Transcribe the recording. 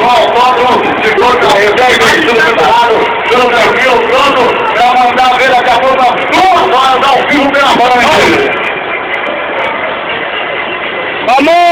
no autódromo de Porto Alegre, tudo preparado, pelo Brasil, pronto para mandar ver daqui a pouco as 2 horas ao vivo pela Fórmula. Vamos!